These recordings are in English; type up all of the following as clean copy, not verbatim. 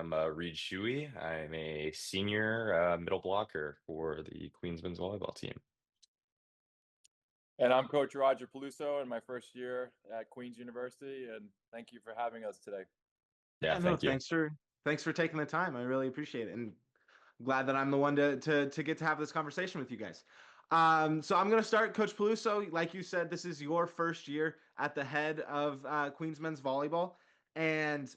am Reed Shuey. I'm a senior middle blocker for the Queens men's volleyball team. And I'm Coach Roger Peluso in my first year at Queens University, and thank you for having us today. Yeah, Yeah, no, thank you. thanks for taking the time. I really appreciate it, and glad that I'm the one to get to have this conversation with you guys. So I'm gonna start, Coach Peluso. Like you said, this is your first year at the head of Queens men's volleyball, and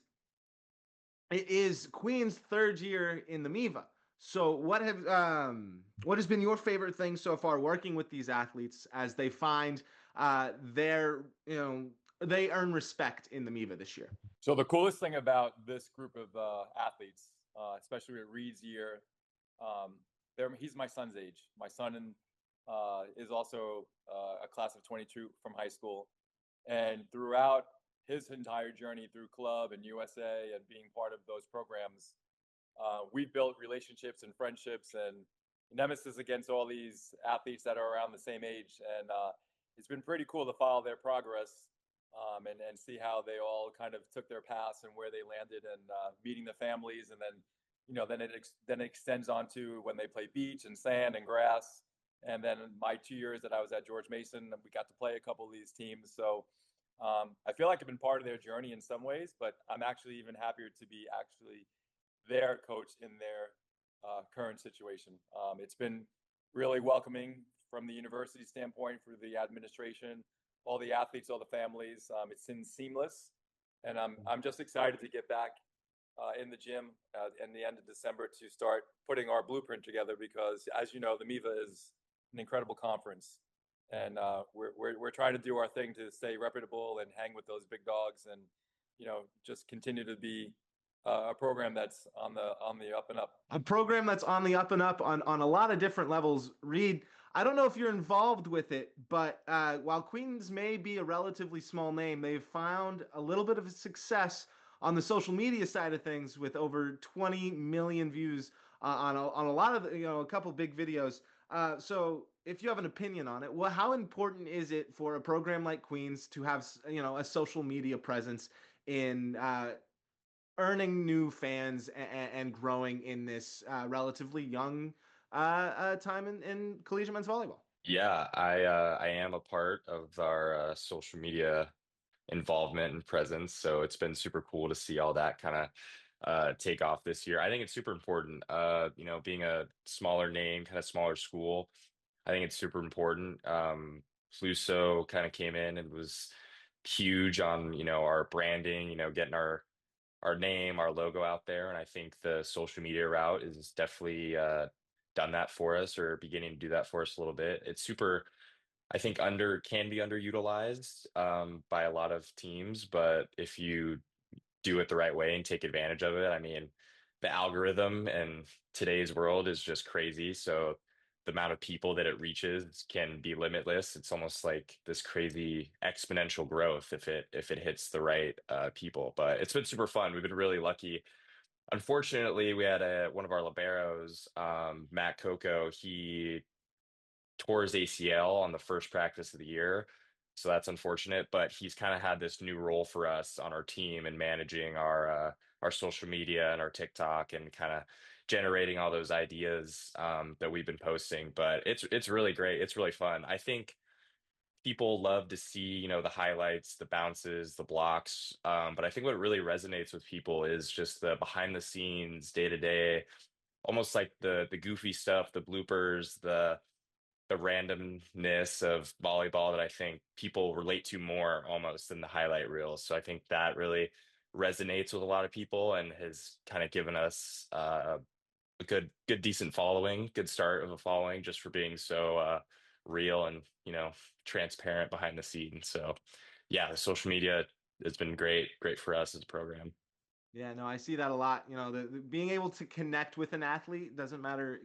it is Queen's third year in the MIVA. So what has been your favorite thing so far working with these athletes as they find their they earn respect in the MIVA this year? So the coolest thing about this group of athletes, especially at Reed's year, he's my son's age. My son is also a class of 22 from high school, and throughout his entire journey through club and USA and being part of those programs, we've built relationships and friendships and nemesis against all these athletes that are around the same age. And it's been pretty cool to follow their progress and see how they all kind of took their paths and where they landed and meeting the families. And then, then it extends on to when they play beach and sand and grass. And then my 2 years that I was at George Mason, we got to play a couple of these teams. So I feel like I've been part of their journey in some ways, but I'm actually even happier to be actually their coach in their current situation. It's been really welcoming from the university standpoint for the administration, all the athletes, all the families. It's been seamless, and I'm just excited to get back in the gym in the end of December to start putting our blueprint together because, as you know, the MIVA is an incredible conference, and we're trying to do our thing to stay reputable and hang with those big dogs, and just continue to be a program that's on the up and up. A program that's on the up and up on a lot of different levels. Reed, I don't know if you're involved with it, but while Queens may be a relatively small name, they've found a little bit of a success on the social media side of things with over 20 million views on a lot of a couple big videos. So if you have an opinion on it, well, how important is it for a program like Queens to have a social media presence in earning new fans and growing in this relatively young time in collegiate men's volleyball? Yeah, I am a part of our social media involvement and presence, so it's been super cool to see all that kind of take off this year. I think it's super important. Being a smaller name, kind of smaller school, I think it's super important. Fluso kind of came in and was huge on, our branding, getting our name, our logo out there. And I think the social media route is definitely done that for us or beginning to do that for us a little bit. It's super, I think, can be underutilized by a lot of teams, but if you do it the right way and take advantage of it, I mean, the algorithm in today's world is just crazy. So the amount of people that it reaches can be limitless. It's almost like this crazy exponential growth if it hits the right people. But it's been super fun. We've been really lucky. Unfortunately, we had one of our liberos, Matt Coco. He tore his ACL on the first practice of the year. So that's unfortunate, but he's kind of had this new role for us on our team and managing our social media and our TikTok and kind of generating all those ideas that we've been posting. But it's really great. It's really fun. I think people love to see, the highlights, the bounces, the blocks. But I think what really resonates with people is just the behind the scenes, day to day, almost like the goofy stuff, the bloopers, the randomness of volleyball that I think people relate to more almost than the highlight reels. So I think that really resonates with a lot of people and has kind of given us a good, decent following, good start of a following just for being so real and, transparent behind the scenes. So yeah, the social media has been great for us as a program. Yeah, no, I see that a lot. The being able to connect with an athlete doesn't matter,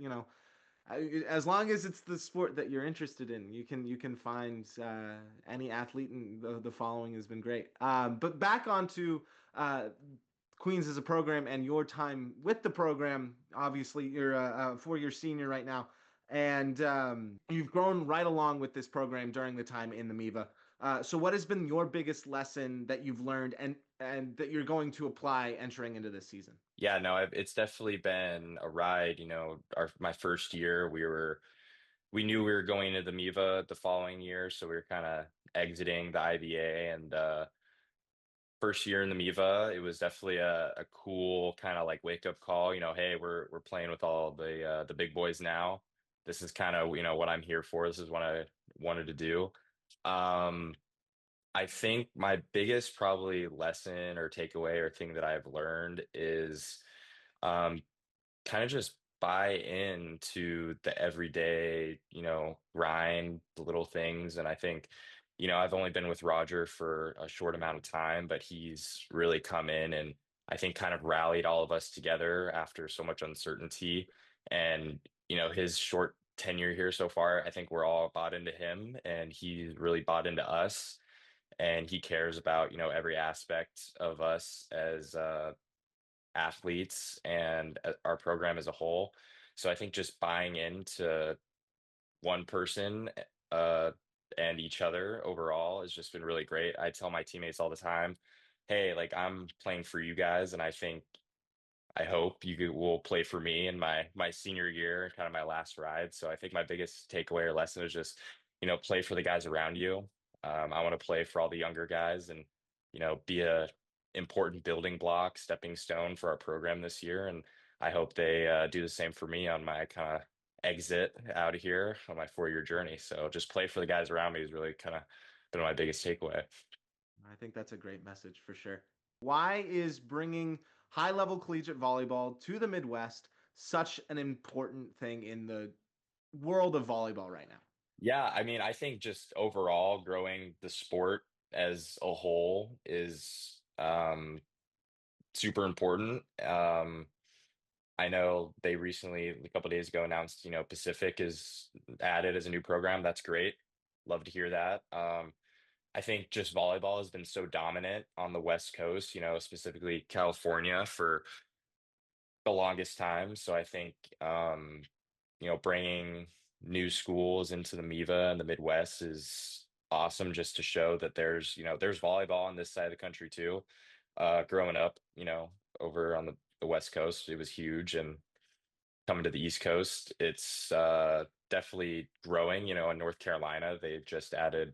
as long as it's the sport that you're interested in, you can find any athlete, and the following has been great. But back onto Queens as a program and your time with the program. Obviously, you're a 4-year senior right now, and you've grown right along with this program during the time in the MIVA. So what has been your biggest lesson that you've learned, and and that you're going to apply entering into this season? Yeah, no, it's definitely been a ride. My first year, we knew we were going into the MIVA the following year, so we were kind of exiting the IVA. And first year in the MIVA, it was definitely a cool kind of like wake up call. Hey, we're playing with all the big boys now. This is kind of what I'm here for. This is what I wanted to do. Um, I think my biggest probably lesson or takeaway or thing that I've learned is um, kind of just buy into the everyday, grind, the little things. And I think, I've only been with Roger for a short amount of time, but he's really come in and I think kind of rallied all of us together after so much uncertainty. And, his short tenure here so far, I think we're all bought into him and he really bought into us. And he cares about, every aspect of us as athletes and our program as a whole. So I think just buying into one person uh, and each other overall has just been really great. I tell my teammates all the time, hey, like I'm playing for you guys, and I hope will play for me in my senior year and kind of my last ride. So I think my biggest takeaway or lesson is just, play for the guys around you. I want to play for all the younger guys and, be a important building block, stepping stone for our program this year. And I hope they do the same for me on my kind of exit out of here on my 4-year journey. So just play for the guys around me has really kind of been my biggest takeaway. I think that's a great message for sure. Why is bringing high level collegiate volleyball to the Midwest such an important thing in the world of volleyball right now? Yeah, I mean, I think just overall growing the sport as a whole is super important. I know they recently, a couple of days ago, announced, Pacific is added as a new program. That's great. Love to hear that. I think just volleyball has been so dominant on the West Coast, specifically California for the longest time. So I think, bringing new schools into the MIVA and the Midwest is awesome just to show that there's volleyball on this side of the country too. Growing up, over on the West Coast, it was huge. And coming to the East Coast, it's definitely growing. In North Carolina, they just added,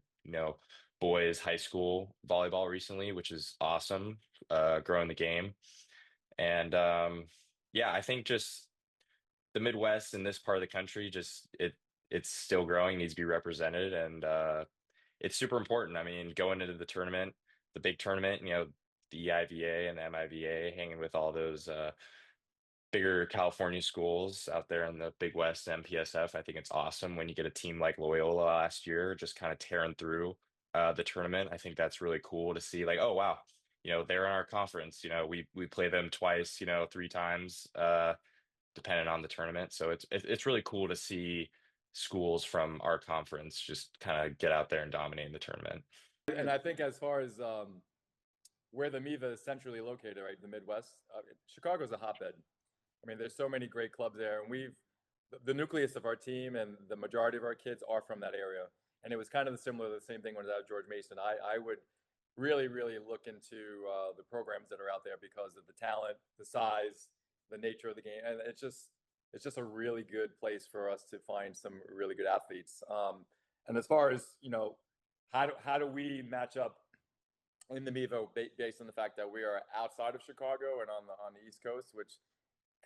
boys high school volleyball recently, which is awesome, growing the game. And yeah, I think just the Midwest in this part of the country, just it's still growing, needs to be represented, and it's super important. I mean, going into the tournament, the big tournament, the EIVA and the MIVA, hanging with all those bigger California schools out there in the Big West, MPSF. I think it's awesome when you get a team like Loyola last year just kind of tearing through the tournament. I think that's really cool to see. Like, oh wow, they're in our conference. We play them twice, 3 times, depending on the tournament. So it's really cool to see schools from our conference just kind of get out there and dominate the tournament. And I think as far as where the MIVA is centrally located, right, the Midwest, Chicago's a hotbed. I mean, there's so many great clubs there, and the nucleus of our team and the majority of our kids are from that area. And it was kind of the same thing when I was at George Mason. I would really, really look into the programs that are out there because of the talent, the size, the nature of the game, and it's just a really good place for us to find some really good athletes. And as far as how do we match up in the MIVA based on the fact that we are outside of Chicago and on the East Coast, which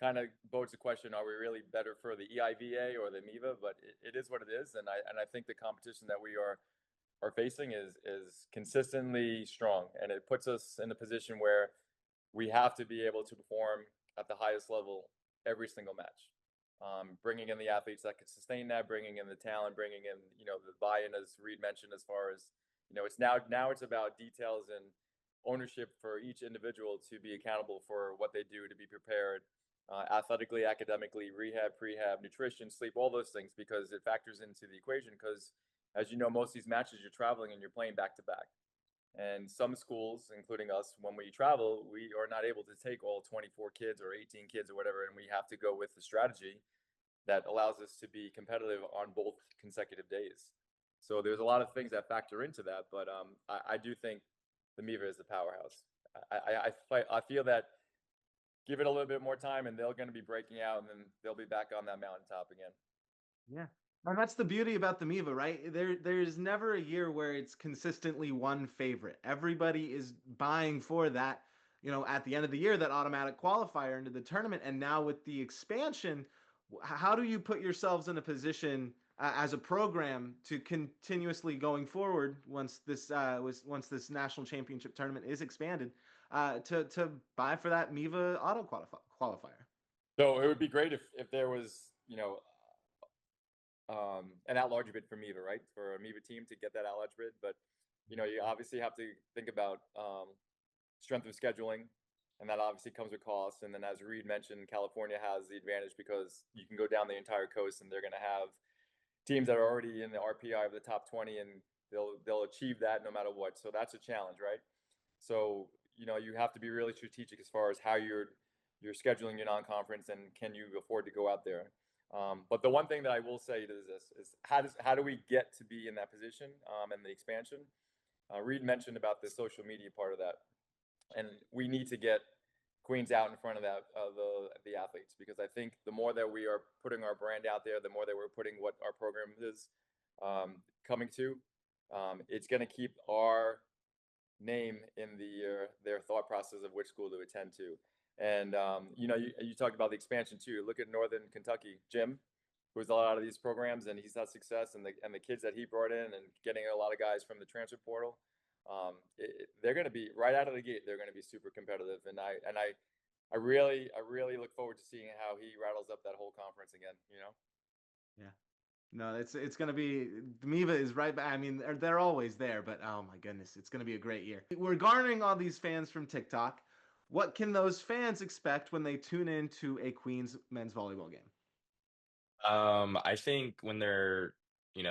kind of bodes the question: are we really better for the EIVA or the MIVA? But it is what it is, and I think the competition that we are facing is consistently strong, and it puts us in a position where we have to be able to perform at the highest level every single match. Bringing in the athletes that can sustain that, bringing in the talent, bringing in the buy-in, as Reed mentioned, as far as it's now it's about details and ownership for each individual to be accountable for what they do to be prepared athletically, academically, rehab, prehab, nutrition, sleep, all those things, because it factors into the equation. Because as you know, most of these matches you're traveling and you're playing back to back. And some schools, including us, when we travel, we are not able to take all 24 kids or 18 kids or whatever, and we have to go with the strategy that allows us to be competitive on both consecutive days. So there's a lot of things that factor into that, but I do think the MIVA is the powerhouse. I feel that give it a little bit more time and they're going to be breaking out and then they'll be back on that mountaintop again. Yeah. And that's the beauty about the MIVA, right? There's never a year where it's consistently one favorite. Everybody is vying for that, at the end of the year, that automatic qualifier into the tournament. And now with the expansion, how do you put yourselves in a position as a program to continuously going forward once this national championship tournament is expanded to vie for that MIVA auto qualifier? So it would be great if there was, an at-large bid for MIVA, right? For a MIVA team to get that at-large bid. But, you obviously have to think about strength of scheduling, and that obviously comes with costs. And then as Reed mentioned, California has the advantage because you can go down the entire coast and they're going to have teams that are already in the RPI of the top 20 and they'll achieve that no matter what. So that's a challenge, right? So, you have to be really strategic as far as how you're scheduling your non-conference and can you afford to go out there. But the one thing that I will say is this: is how do we get to be in that position and the expansion? Reed mentioned about the social media part of that, and we need to get Queens out in front of that the athletes, because I think the more that we are putting our brand out there, the more that we're putting what our program is coming to, it's going to keep our name in their thought process of which school to attend to. And you talked about the expansion too. Look at Northern Kentucky, Jim, who's a lot of these programs, and he's had success, and the kids that he brought in, and getting a lot of guys from the transfer portal. They're going to be right out of the gate. They're going to be super competitive, and I really look forward to seeing how he rattles up that whole conference again. Yeah. No, it's going to be, the MIVA is right back. I mean, they're always there, but oh my goodness, it's going to be a great year. We're garnering all these fans from TikTok. What can those fans expect when they tune into a Queens men's volleyball game? I think when they're,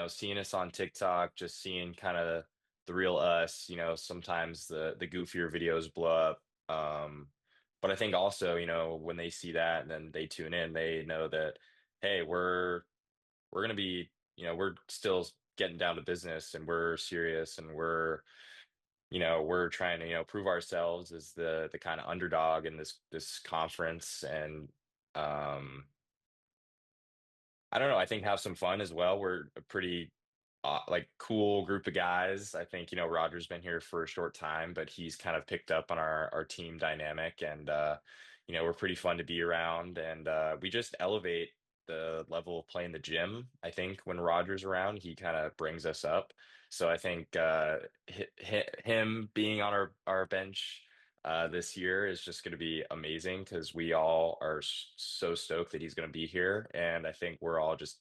seeing us on TikTok, just seeing kind of the real us, sometimes the goofier videos blow up. But I think also, when they see that and then they tune in, they know that, hey, we're gonna be, we're still getting down to business and we're serious and we're trying to, prove ourselves as the kind of underdog in this conference. And I don't know. I think have some fun as well. We're a pretty like cool group of guys. I think, Roger's been here for a short time, but he's kind of picked up on our team dynamic, and we're pretty fun to be around, and we just elevate the level of play in the gym. I think when Roger's around, he kind of brings us up. So I think him being on our bench this year is just going to be amazing because we all are so stoked that he's going to be here. And I think we're all just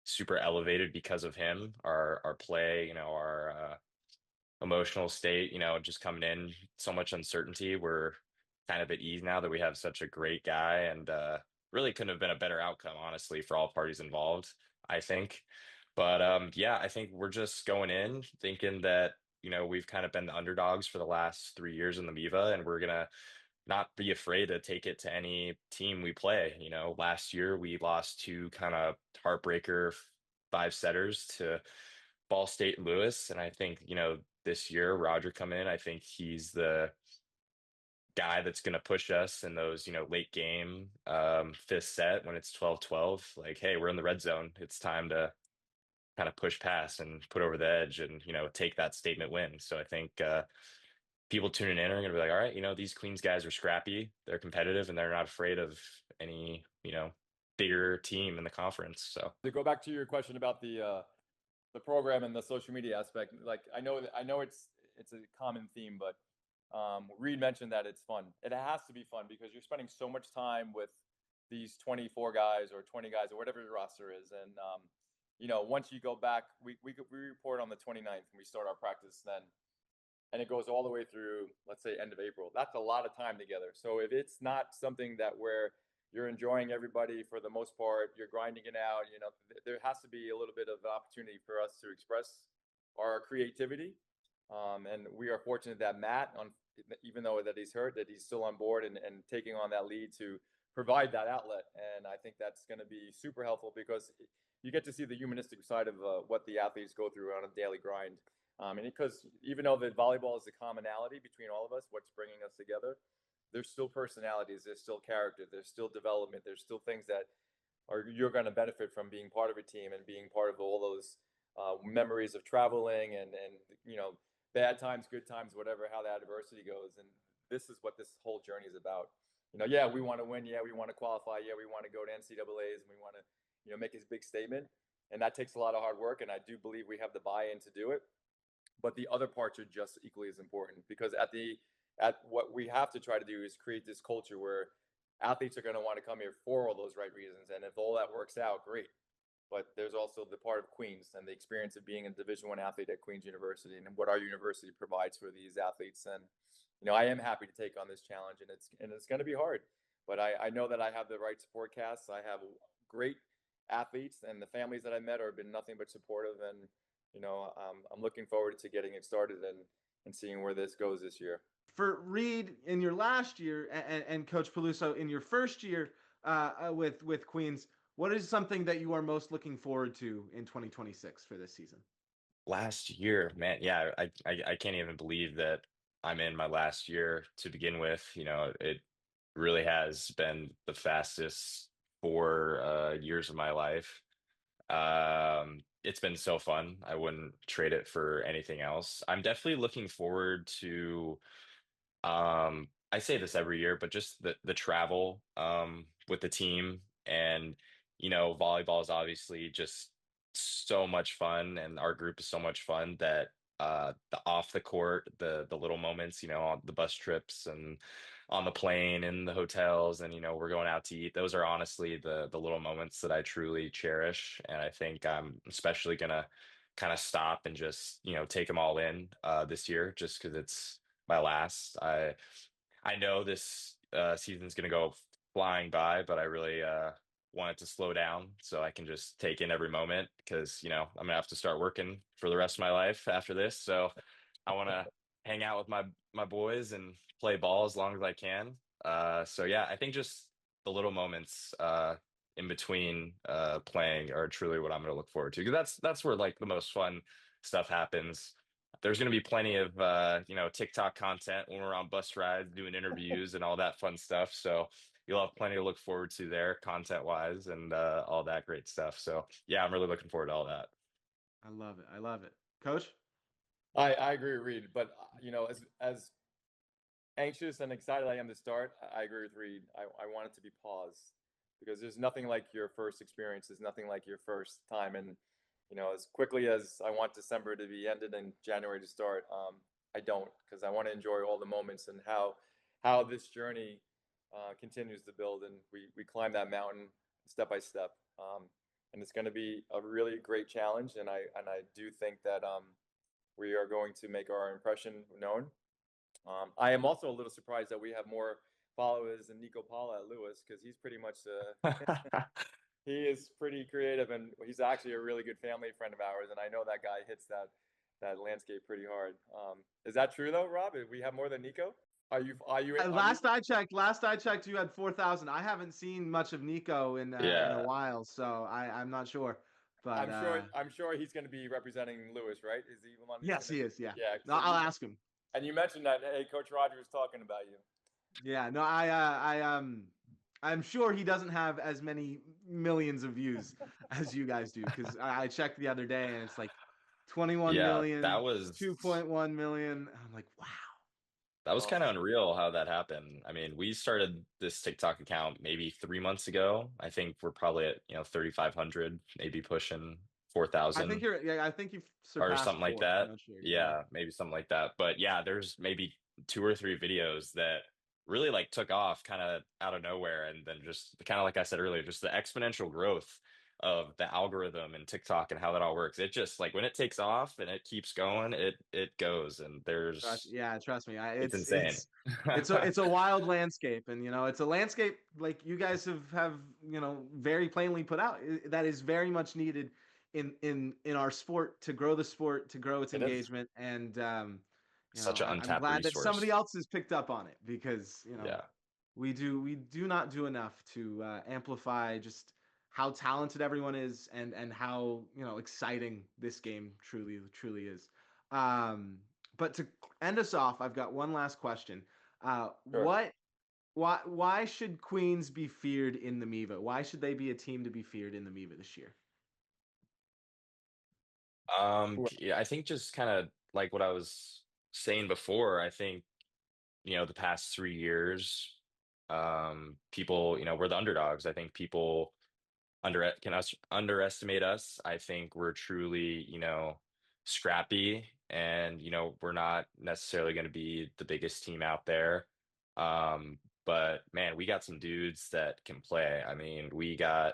super elevated because of him, our play, our emotional state, just coming in, so much uncertainty. We're kind of at ease now that we have such a great guy, and really couldn't have been a better outcome, honestly, for all parties involved, I think. But yeah, I think we're just going in thinking that, we've kind of been the underdogs for the last 3 years in the MIVA, and we're gonna not be afraid to take it to any team we play. Last year we lost two kind of heartbreaker five setters to Ball State and Lewis. And I think, this year Roger come in, I think he's the guy that's going to push us in those, late game, fifth set when it's 12-12, like, hey, we're in the red zone. It's time to kind of push past and put over the edge and, take that statement win. So I think, people tuning in are going to be like, all right, these Queens guys are scrappy, they're competitive, and they're not afraid of any, bigger team in the conference. So to go back to your question about the program and the social media aspect, like I know it's a common theme, but Reed mentioned that it's fun. It has to be fun because you're spending so much time with these 24 guys or 20 guys or whatever your roster is, and once you go back, we report on the 29th and we start our practice then. And it goes all the way through, let's say, end of April. That's a lot of time together. So if it's not something that where you're enjoying everybody for the most part, you're grinding it out, there has to be a little bit of opportunity for us to express our creativity. And we are fortunate that Matt, even though that he's hurt, that he's still on board and taking on that lead to provide that outlet. And I think that's going to be super helpful because you get to see the humanistic side of what the athletes go through on a daily grind. And because even though the volleyball is the commonality between all of us, what's bringing us together, there's still personalities, there's still character, there's still development, there's still things that are you're going to benefit from being part of a team and being part of all those memories of traveling and bad times, good times, whatever, how the adversity goes. And this is what this whole journey is about. Yeah, we want to win. Yeah, we want to qualify. Yeah, we want to go to NCAA's and we want to, make this big statement. And that takes a lot of hard work. And I do believe we have the buy-in to do it. But the other parts are just equally as important because at what we have to try to do is create this culture where athletes are going to want to come here for all those right reasons. And if all that works out, great. But there's also the part of Queens and the experience of being a Division I athlete at Queens University and what our university provides for these athletes. And I am happy to take on this challenge, and it's going to be hard. But I know that I have the right support cast. I have great athletes, and the families that I met have been nothing but supportive. And I'm looking forward to getting it started and seeing where this goes this year. For Reed in your last year and Coach Peluso in your first year with Queens, what is something that you are most looking forward to in 2026 for this season? Last year, man, yeah, I can't even believe that I'm in my last year to begin with. It really has been the fastest 4 years of my life. It's been so fun. I wouldn't trade it for anything else. I'm definitely looking forward to I say this every year, but just the travel with the team and volleyball is obviously just so much fun and our group is so much fun that the off the court, the little moments, on the bus trips and on the plane and the hotels and we're going out to eat. Those are honestly the little moments that I truly cherish. And I think I'm especially gonna kind of stop and just, take them all in this year just because it's my last. I know this season's gonna go flying by, but I really want it to slow down so I can just take in every moment because I'm gonna have to start working for the rest of my life after this. So I want to hang out with my boys and play ball as long as I can. So yeah, I think just the little moments in between playing are truly what I'm gonna look forward to because that's where like the most fun stuff happens. There's going to be plenty of TikTok content when we're on bus rides doing interviews and all that fun stuff, so you'll have plenty to look forward to there content wise and all that great stuff. So yeah, I'm really looking forward to all that. I love it, Coach. I agree with Reed, but as anxious and excited I am to start, I agree with Reed. I want it to be pause because there's nothing like your first experience. There's nothing like your first time. And as quickly as I want December to be ended and January to start, I don't, because I want to enjoy all the moments and how this journey continues to build, and we climb that mountain step by step. And it's going to be a really great challenge, and I do think that we are going to make our impression known. I am also a little surprised that we have more followers than Nico Paula at Lewis because he's pretty much he is pretty creative, and he's actually a really good family friend of ours. And I know that guy hits that landscape pretty hard. Is that true though, Rob? We have more than Nico. Last I checked, you had 4,000. I haven't seen much of Nico in a while, so I'm not sure. But I'm sure he's going to be representing Lewis, right? Is he one? Yes, he is. Yeah. Yeah. No, I'll ask him. And you mentioned that, hey, Coach Roger was talking about you. Yeah. No, I'm sure he doesn't have as many millions of views as you guys do because I checked the other day and it's like 21 million. That was 2.1 million. I'm like, wow. That was kind of unreal how that happened. I mean, we started this TikTok account maybe 3 months ago. I think we're probably at 3,500, maybe pushing 4,000. I think you've surpassed or something like that. Sure. Yeah, maybe something like that. But yeah, there's maybe 2 or 3 videos that really like took off kind of out of nowhere, and then just kind of like I said earlier, just the exponential growth of the algorithm and TikTok and how that all works. It just like when it takes off and it keeps going, it goes, and there's trust me, it's insane. It's a wild landscape, and it's a landscape like you guys have very plainly put out that is very much needed in our sport to grow the sport, to grow its engagement, and such an untapped I'm glad resource. that somebody else has picked up on it because we do not do enough to amplify just how talented everyone is and how exciting this game truly is. But to end us off, I've got one last question. Sure. Why should Queens be feared in the MIVA? Why should they be a team to be feared in the MIVA this year? Yeah, I think just kind of like what I was saying before, I think, the past 3 years, people, we're the underdogs. I think people underestimate us. I think we're truly, scrappy, and we're not necessarily going to be the biggest team out there. But man, we got some dudes that can play. I mean, we got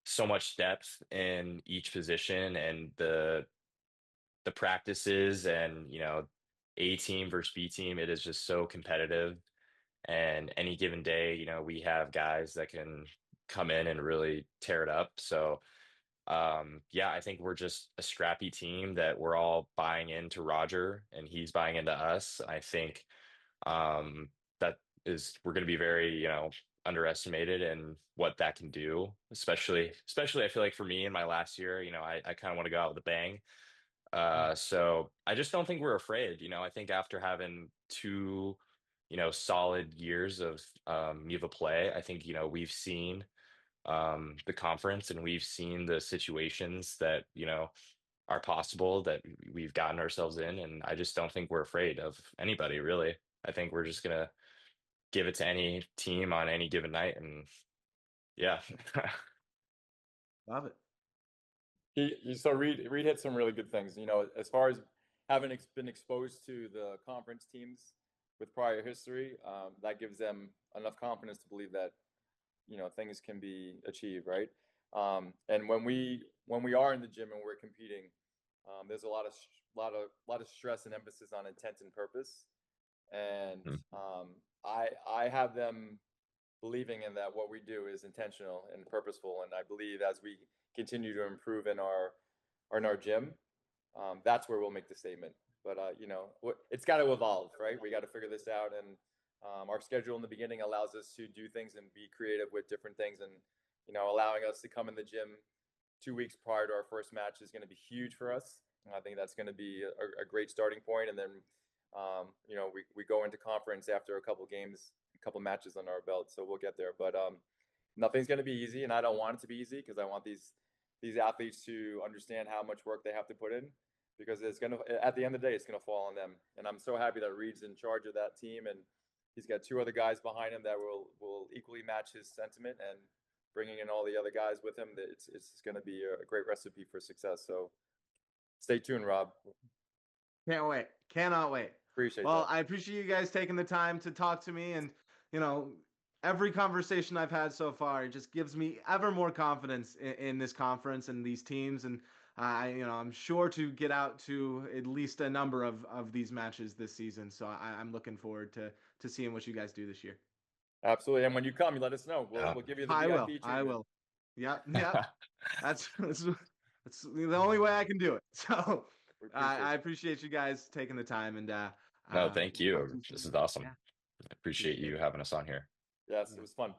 so much depth in each position, and the practices, and A team versus B team, it is just so competitive. And any given day, we have guys that can come in and really tear it up. So yeah, I think we're just a scrappy team that we're all buying into Roger, and he's buying into us. I think that we're going to be very, underestimated in what that can do, especially I feel like for me in my last year, I kind of want to go out with a bang. So I just don't think we're afraid. I think after having two, solid years of MIVA play, I think, we've seen the conference, and we've seen the situations that, are possible that we've gotten ourselves in. And I just don't think we're afraid of anybody, really. I think we're just gonna give it to any team on any given night. And yeah. Love it. So Reed hit some really good things. As far as having been exposed to the conference teams with prior history, that gives them enough confidence to believe that things can be achieved, right? And when we are in the gym and we're competing, there's a lot of stress and emphasis on intent and purpose. And I have them believing in that what we do is intentional and purposeful. And I believe as we continue to improve in our gym, that's where we'll make the statement. But it's got to evolve, right? We got to figure this out, and our schedule in the beginning allows us to do things and be creative with different things, and allowing us to come in the gym 2 weeks prior to our first match is going to be huge for us. And I think that's going to be a great starting point. And then we go into conference after a couple games, a couple matches on our belt, so we'll get there. But nothing's going to be easy, and I don't want it to be easy, because I want these athletes to understand how much work they have to put in, because at the end of the day, it's gonna fall on them. And I'm so happy that Reed's in charge of that team, and he's got two other guys behind him that will equally match his sentiment, and bringing in all the other guys with him. That it's going to be a great recipe for success. So stay tuned, Rob. Can't wait. Cannot wait. Appreciate Well, that. I appreciate you guys taking the time to talk to me, and you know, every conversation I've had so far just gives me ever more confidence in this conference and these teams. And I'm sure to get out to at least a number of these matches this season. So I'm looking forward to seeing what you guys do this year. Absolutely. And when you come, you let us know. We'll give you the I VIP will. treatment. I will. Yep. Yep. that's the only way I can do it. So I appreciate you guys taking the time, and No, thank you. This is awesome. Yeah. I appreciate you having us on here. Yes, it was fun.